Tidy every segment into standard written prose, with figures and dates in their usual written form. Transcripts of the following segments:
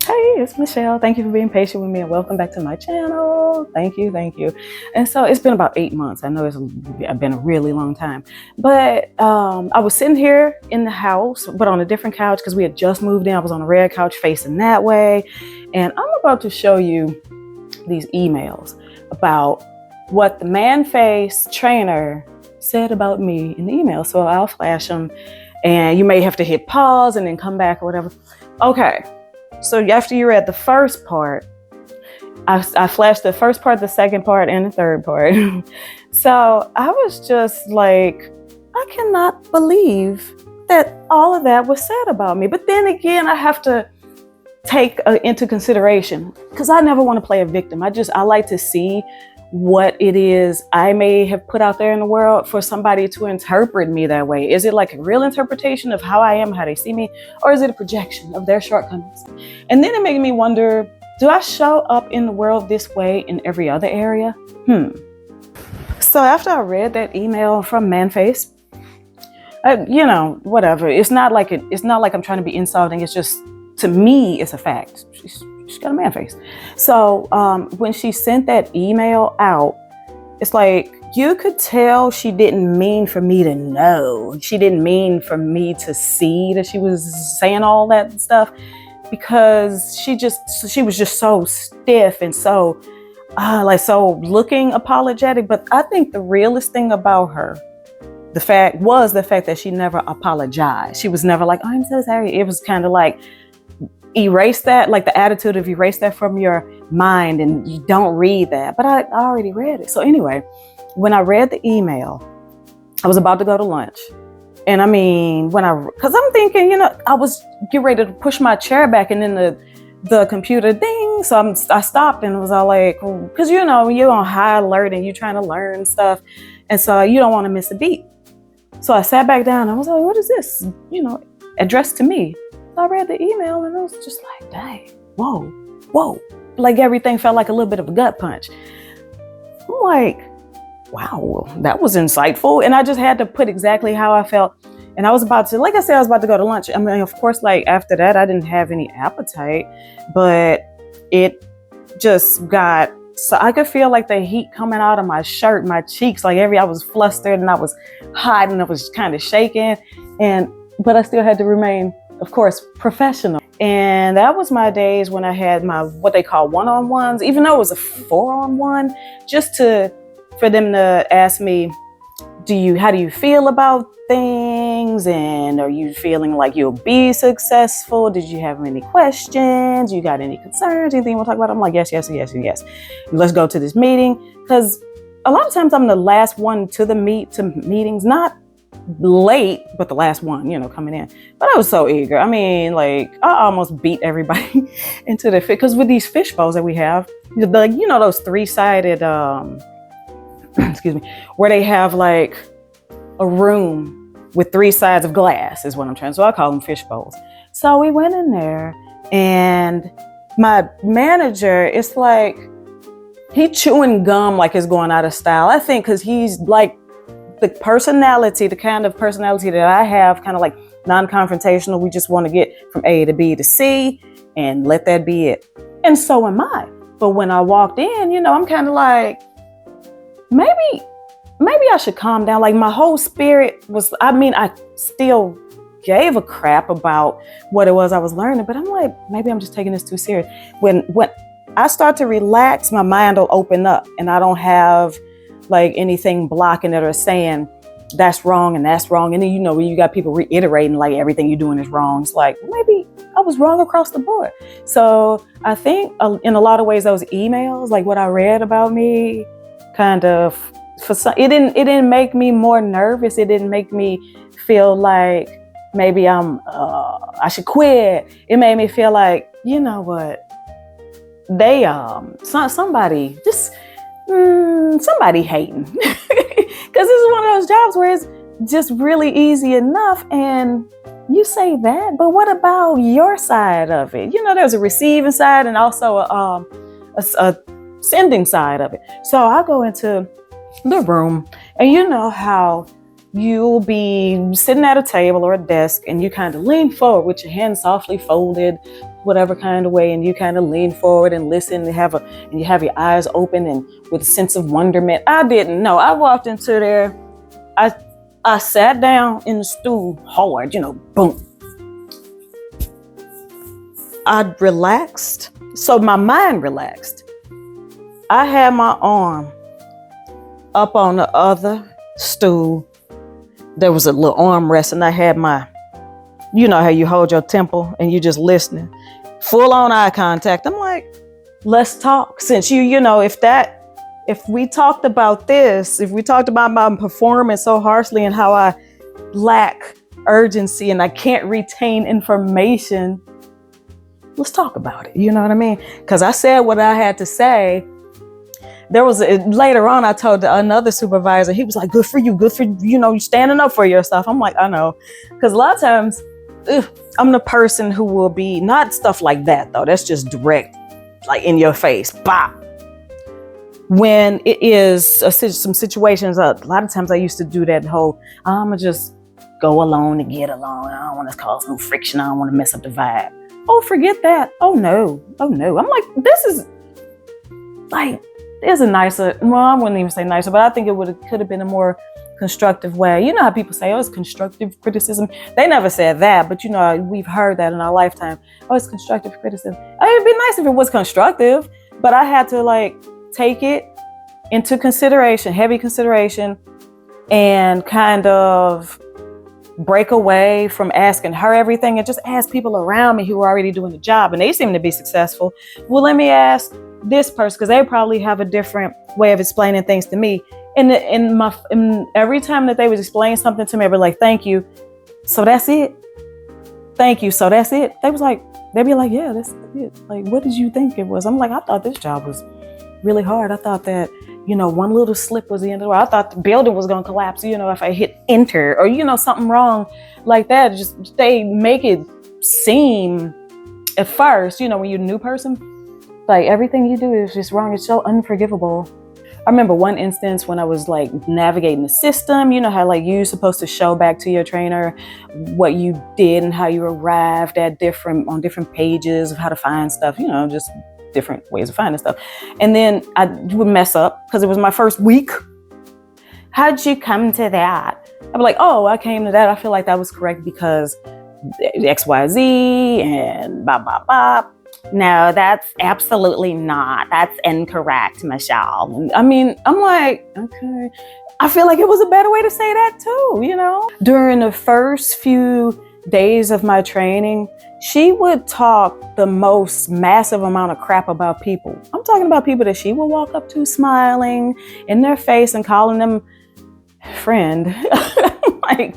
Hey, it's Michelle. Thank you for being patient with me and welcome back to my channel. Thank you, thank you. And so it's been about 8 months. I know it's been a really long time, but I was sitting here in the house, but on a different couch because we had just moved in. I was on a red couch facing that way. And I'm about to show you these emails about what the man face trainer said about me in the email. So I'll flash them and you may have to hit pause and then come back or whatever. Okay. So after you read the first part, I flashed the first part, the second part, and the third part. So I was just like, I cannot believe that all of that was said about me. But then again, I have to take into consideration, because I never want to play a victim. I like to see what it is I may have put out there in the world for somebody to interpret me that way. Is it like a real interpretation of how I am, how they see me, or is it a projection of their shortcomings? And then it made me wonder, do I show up in the world this way in every other area? So after I read that email from Manface, whatever. It's not like I'm trying to be insulting. It's just, to me, it's a fact. She's got a man face. So when she sent that email out, it's like you could tell she didn't mean for me to know. She didn't mean for me to see that she was saying all that stuff, because she was just so stiff and so looking apologetic. But I think the realest thing about her, the fact that she never apologized. She was never like, oh, I'm so sorry. It was kind of like, erase that, like the attitude of erase that from your mind and you don't read that. But I already read it. So anyway, when I read the email, I was about to go to lunch. And I mean, because I'm thinking, I was getting ready to push my chair back and then the computer ding. So I stopped and was all like, because you're on high alert and you're trying to learn stuff. And so you don't want to miss a beat. So I sat back down. I was like, what is this? Addressed to me. I read the email and I was just like, dang, whoa. Like everything felt like a little bit of a gut punch. I'm like, wow, that was insightful. And I just had to put exactly how I felt. And I was about to, like I said, I was about to go to lunch. I mean, of course, like after that, I didn't have any appetite, but it just got, so I could feel like the heat coming out of my shirt, my cheeks, like I was flustered and I was hot and I was kind of shaking. But I still had to remain, of course, professional. And that was my days when I had my, what they call one-on-ones, even though it was a 4-on-1, just for them to ask me, how do you feel about things? And are you feeling like you'll be successful? Did you have any questions? You got any concerns? Anything you want to talk about? I'm like, yes. Let's go to this meeting. Because a lot of times I'm the last one to meetings, not late, but the last one, coming in. But I was so eager. I mean, like, I almost beat everybody into the fit, because with these fish bowls that we have, like, those 3-sided, excuse me, where they have like a room with 3 sides of glass is what I'm trying. So I call them fish bowls. So we went in there and my manager, it's like he chewing gum like it's going out of style. I think because he's like, the kind of personality that I have, kind of like non-confrontational. We just want to get from A to B to C and let that be it. And so am I. But when I walked in, I'm kind of like, maybe I should calm down. Like my whole spirit was, I still gave a crap about what it was I was learning, but I'm like, maybe I'm just taking this too serious. When I start to relax, my mind will open up and I don't have like anything blocking it or saying that's wrong and that's wrong. And then, when you got people reiterating like everything you're doing is wrong, it's like, maybe I was wrong across the board. So I think in a lot of ways, those emails, like what I read about me, kind of, it didn't make me more nervous. It didn't make me feel like maybe I should quit. It made me feel like, you know what, they, somebody hating, because this is one of those jobs where it's just really easy enough and you say that, but what about your side of it? There's a receiving side and also a sending side of it. So I go into the room and how you'll be sitting at a table or a desk and you kind of lean forward with your hands softly folded, whatever kind of way, and you kind of lean forward and listen and you have your eyes open and with a sense of wonderment. I didn't know. I walked into there. I sat down in the stool hard, boom. I relaxed. So my mind relaxed. I had my arm up on the other stool. There was a little armrest, and I had you know how you hold your temple and you just listening. Full on eye contact. I'm like, let's talk. Since if we talked about this, if we talked about my performance so harshly and how I lack urgency and I can't retain information, let's talk about it. You know what I mean? Because I said what I had to say. Later on, I told another supervisor, he was like, good for you, you standing up for yourself. I'm like, I know. Because a lot of times, I'm the person who will be, not stuff like that though. That's just direct, like in your face. Bop. When it is some situations, a lot of times I used to do that whole, I'm going to just go alone and get along. I don't want to cause no friction. I don't want to mess up the vibe. Oh, forget that. Oh no. I'm like, this is like, there's a nicer, well, I wouldn't even say nicer, but I think could have been a more constructive way. You know how people say, oh, it's constructive criticism. They never said that, but we've heard that in our lifetime. Oh, it's constructive criticism. It'd be nice if it was constructive, but I had to take it into consideration, heavy consideration, and kind of break away from asking her everything and just ask people around me who are already doing the job, and they seem to be successful. Well, let me ask this person, because they probably have a different way of explaining things to me. And every time that they would explain something to me, I'd be like, thank you. So that's it. Thank you. So that's it. They'd be like, yeah, that's it. Like, what did you think it was? I'm like, I thought this job was really hard. I thought that, one little slip was the end of the world. I thought the building was going to collapse, if I hit enter or, something wrong like that. Just, they make it seem at first, when you're a new person, like everything you do is just wrong. It's so unforgivable. I remember one instance when I was navigating the system, how you're supposed to show back to your trainer what you did and how you arrived at on different pages of how to find stuff, just different ways of finding stuff. And then I would mess up because it was my first week. How'd you come to that? I'd be like, oh, I came to that. I feel like that was correct because XYZ and blah, blah, blah. No, that's absolutely not. That's incorrect, Michelle. I mean, I'm like, okay. I feel like it was a better way to say that too, During the first few days of my training, she would talk the most massive amount of crap about people. I'm talking about people that she would walk up to smiling in their face and calling them friend. Like,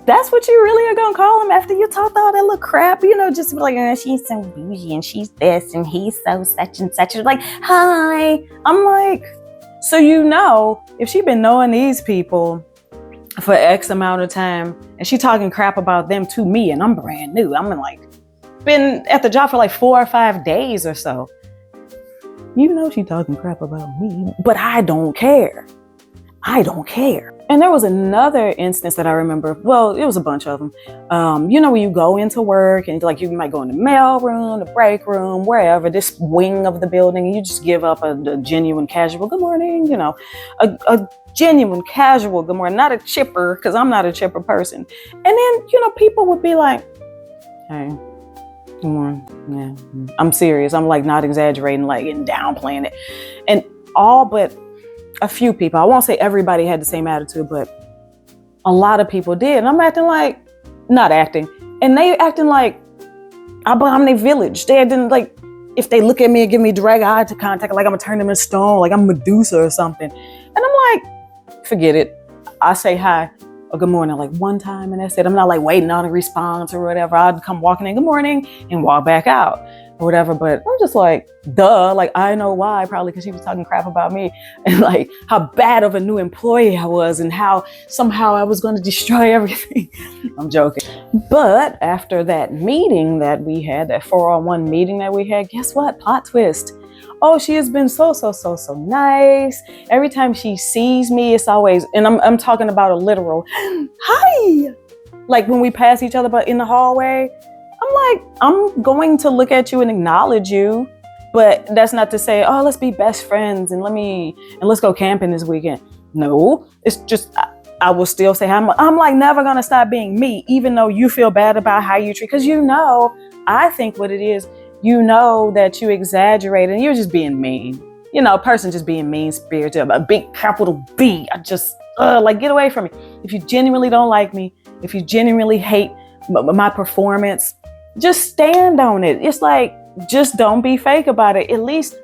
that's what you really are going to call them after you talked all that little crap, just be like, oh, she's so bougie and she's this and he's so such and such. Like, hi. I'm like, so if she's been knowing these people for X amount of time and she talking crap about them to me and I'm brand new. I'm been at the job for 4 or 5 days or so. She talking crap about me, but I don't care. And there was another instance that I remember. Well, it was a bunch of them. When you go into work and you might go in the mail room, the break room, wherever, this wing of the building, and you just give up a genuine casual good morning, a genuine casual good morning, not a chipper, because I'm not a chipper person. And then, people would be like, hey, good morning. Yeah, I'm serious. I'm not exaggerating, and downplaying it. And all but a few people, I won't say everybody had the same attitude, but a lot of people did. And I'm not acting. And they acting like I'm their village. They didn't if they look at me and give me direct eye to contact, I'm gonna turn them in stone, like I'm Medusa or something. And I'm like, forget it. I say hi or good morning one time and that's it. I'm not waiting on a response or whatever. I'd come walking in good morning and walk back out or whatever. But I'm just duh, I know why, probably because she was talking crap about me and how bad of a new employee I was and how somehow I was going to destroy everything. I'm joking. But after that meeting that we had, that 4-on-1 meeting that we had, guess what? Plot twist. Oh, she has been so nice. Every time she sees me, it's always, and I'm talking about a literal, hi. When we pass each other, but in the hallway, I'm I'm going to look at you and acknowledge you, but that's not to say, oh, let's be best friends and let's go camping this weekend. No, it's just, I will still say, I'm like never going to stop being me, even though you feel bad about how you treat, because I think what it is, that you exaggerate and you're just being mean. A person just being mean spirited, a big capital B. I just, get away from me. If you genuinely don't like me, if you genuinely hate my performance, just stand on it. It's like, just don't be fake about it. At least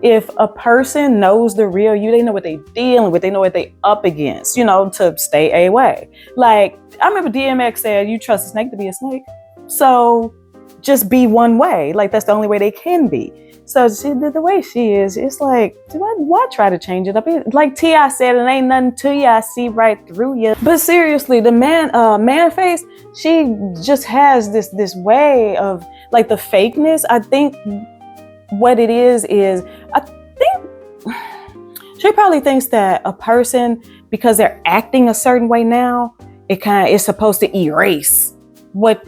if a person knows the real you, they know what they're dealing with, they know what they're up against, to stay away. Like, I remember DMX said, you trust a snake to be a snake. So just be one way. Like, that's the only way they can be. So the way she is, it's like, why try to change it up? Like T.I. said, it ain't nothing to you. I see right through you. But seriously, the man face, she just has this way of like the fakeness. I think what it is I think she probably thinks that a person, because they're acting a certain way now, it kind of is supposed to erase what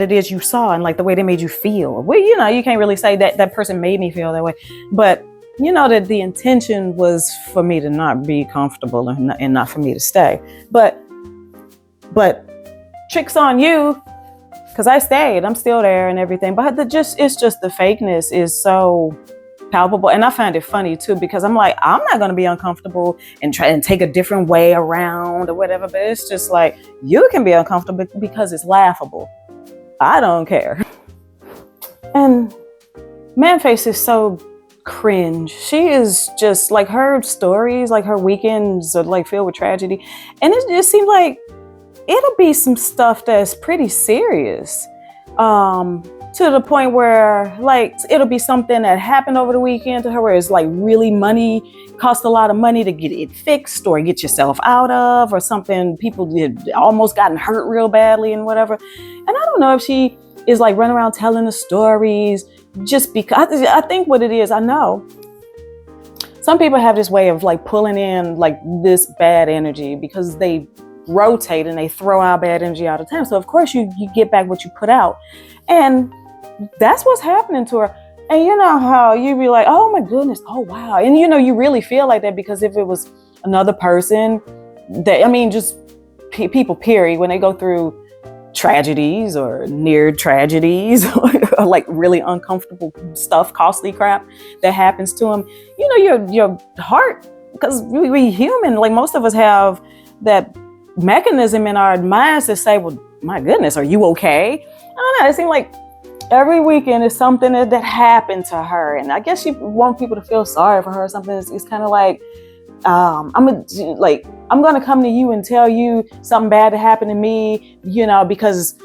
it is you saw and like the way they made you feel. Well, you can't really say that person made me feel that way, but that the intention was for me to not be comfortable and not for me to stay. But tricks on you, because I stayed. I'm still there and everything. But it's just the fakeness is so palpable. And I find it funny too, because I'm like, I'm not going to be uncomfortable and try and take a different way around or whatever. But it's just like, you can be uncomfortable because it's laughable. I don't care. And Manface is so cringe. She is just like, her stories, like her weekends are like filled with tragedy. And it just seems like it'll be some stuff that's pretty serious. To the point where like it'll be something that happened over the weekend to her where it's like really cost a lot of money to get it fixed or get yourself out of, or something people did almost gotten hurt real badly and whatever. And I don't know if she is like running around telling the stories just because. I think what it is, I know some people have this way of like pulling in like this bad energy because they rotate and they throw out bad energy all the time. So of course you get back what you put out. And that's what's happening to her. And you know how you be like, oh my goodness, oh wow. And you really feel like that because if it was another person just people period, when they go through tragedies or near tragedies or like really uncomfortable stuff, costly crap that happens to them, your heart, because we human, like most of us have that mechanism in our minds to say, well, my goodness, are you okay? I don't know. It seems like every weekend is something that happened to her. And I guess she wants people to feel sorry for her or something. It's kind of like, I'm going to come to you and tell you something bad that happened to me, because,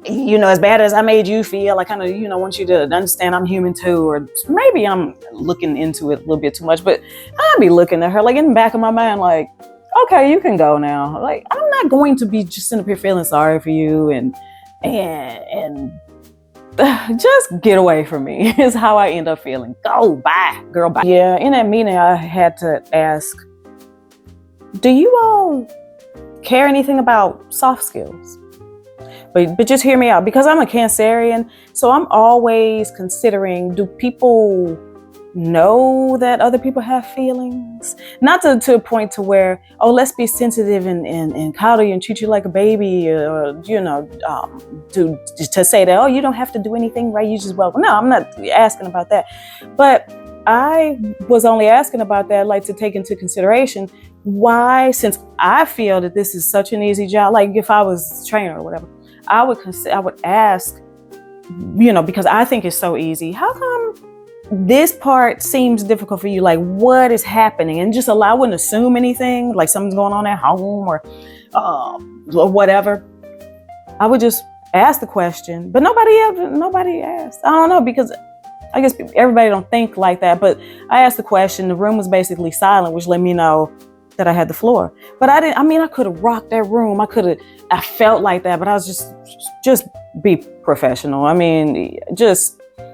as bad as I made you feel, I kind of, want you to understand I'm human too. Or maybe I'm looking into it a little bit too much, but I'd be looking at her like in the back of my mind, like, okay, you can go now. Like, I'm not going to be just sitting up here feeling sorry for you and just get away from me is how I end up feeling. Go, bye, girl, bye. Yeah, in that meeting, I had to ask, do you all care anything about soft skills? But just hear me out, because I'm a Cancerian, so I'm always considering, do people know that other people have feelings? Not to a point to where, oh, let's be sensitive and cuddle you and treat you like a baby, or to say that, oh, you don't have to do anything right, you just welcome. No, I'm not asking about that. But I was only asking about that, like, to take into consideration why, since I feel that this is such an easy job, like if I was a trainer or whatever, I would ask, because I think it's so easy, how come this part seems difficult for you? Like, what is happening? And just I wouldn't assume anything, like something's going on at home or whatever. I would just ask the question, but nobody asked. I don't know, because I guess everybody don't think like that. But I asked the question. The room was basically silent, which let me know that I had the floor. But I didn't. I mean, I could have rocked that room. I felt like that, but I was just be professional. I mean,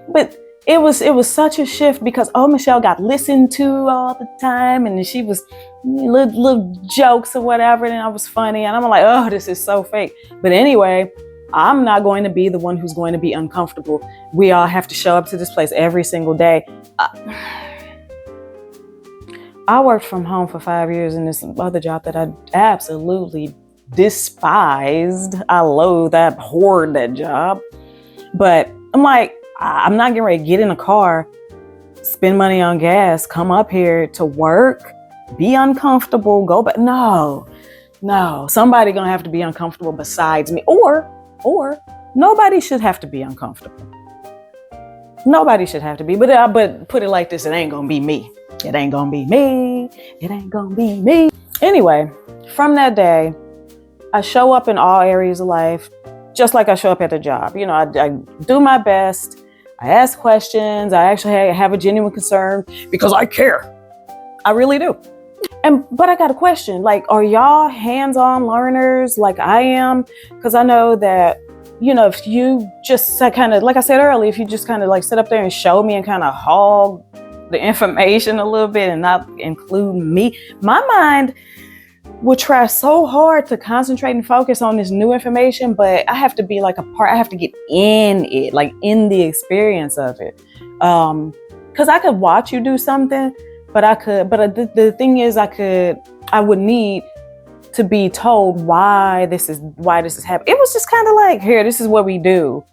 but. It was such a shift because, Michelle got listened to all the time, and then she was little jokes or whatever, and I was funny, and I'm like, oh, this is so fake. But anyway, I'm not going to be the one who's going to be uncomfortable. We all have to show up to this place every single day. I worked from home for 5 years in this other job that I absolutely despised. I loathed, I abhorred that job. But I'm like, I'm not getting ready to get in a car, spend money on gas, come up here to work, be uncomfortable, go back. No, somebody gonna have to be uncomfortable besides me. Or nobody should have to be uncomfortable. Nobody should have to be. But put it like this, it ain't gonna be me. It ain't gonna be me. It ain't gonna be me. Anyway, from that day, I show up in all areas of life, just like I show up at the job. You know, I do my best. I ask questions. I actually have a genuine concern because I care. I really do. But I got a question. Like, are y'all hands-on learners like I am? Because I know that, you know, if you just kind of, like I said earlier, if you just kind of like sit up there and show me and kind of hog the information a little bit and not include me, my mind will try so hard to concentrate and focus on this new information, but I have to be like a part. I have to get in it, like in the experience of it. Because I could watch you do something, but the thing is, I would need to be told why this is happening. It was just kind of like, here, this is what we do.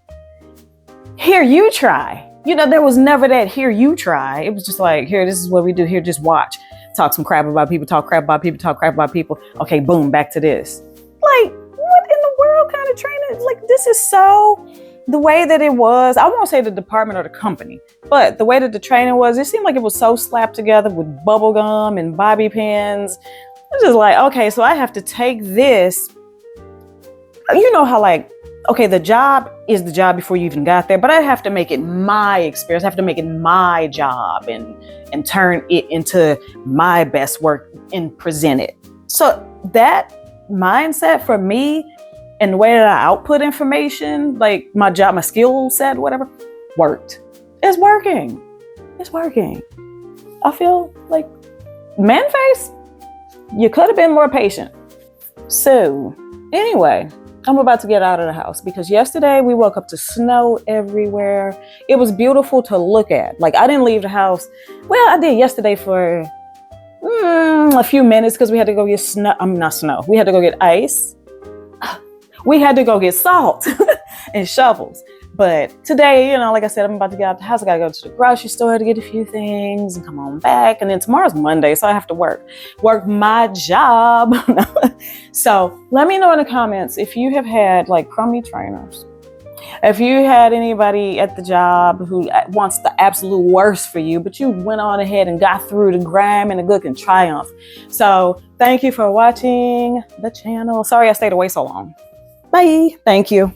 Here, you try. You know, there was never that, here, you try. It was just like, here, this is what we do. Here, just watch. Talk some crap about people, talk crap about people, talk crap about people. Okay, boom, back to this. Like, what in the world kind of training? Like, this is so, the way that it was, I won't say the department or the company, but the way that the training was, it seemed like it was so slapped together with bubble gum and bobby pins. It's just like, okay, so I have to take this, you know how like, okay, the job is the job before you even got there, but I have to make it my experience. I have to make it my job and turn it into my best work and present it. So that mindset for me and the way that I output information, like my job, my skill set, whatever, worked. It's working. It's working. I feel like, man face, you could have been more patient. So anyway, I'm about to get out of the house because yesterday we woke up to snow everywhere. It was beautiful to look at. Like, I didn't leave the house. Well, I did yesterday for a few minutes because we had to go get we had to go get ice. We had to go get salt and shovels. But today, you know, like I said, I'm about to get out the house. I gotta go to the grocery store to get a few things and come on back. And then tomorrow's Monday, so I have to work my job. So let me know in the comments if you have had like crummy trainers. If you had anybody at the job who wants the absolute worst for you, but you went on ahead and got through the grime and the good and triumph. So thank you for watching the channel. Sorry I stayed away so long. Bye. Thank you.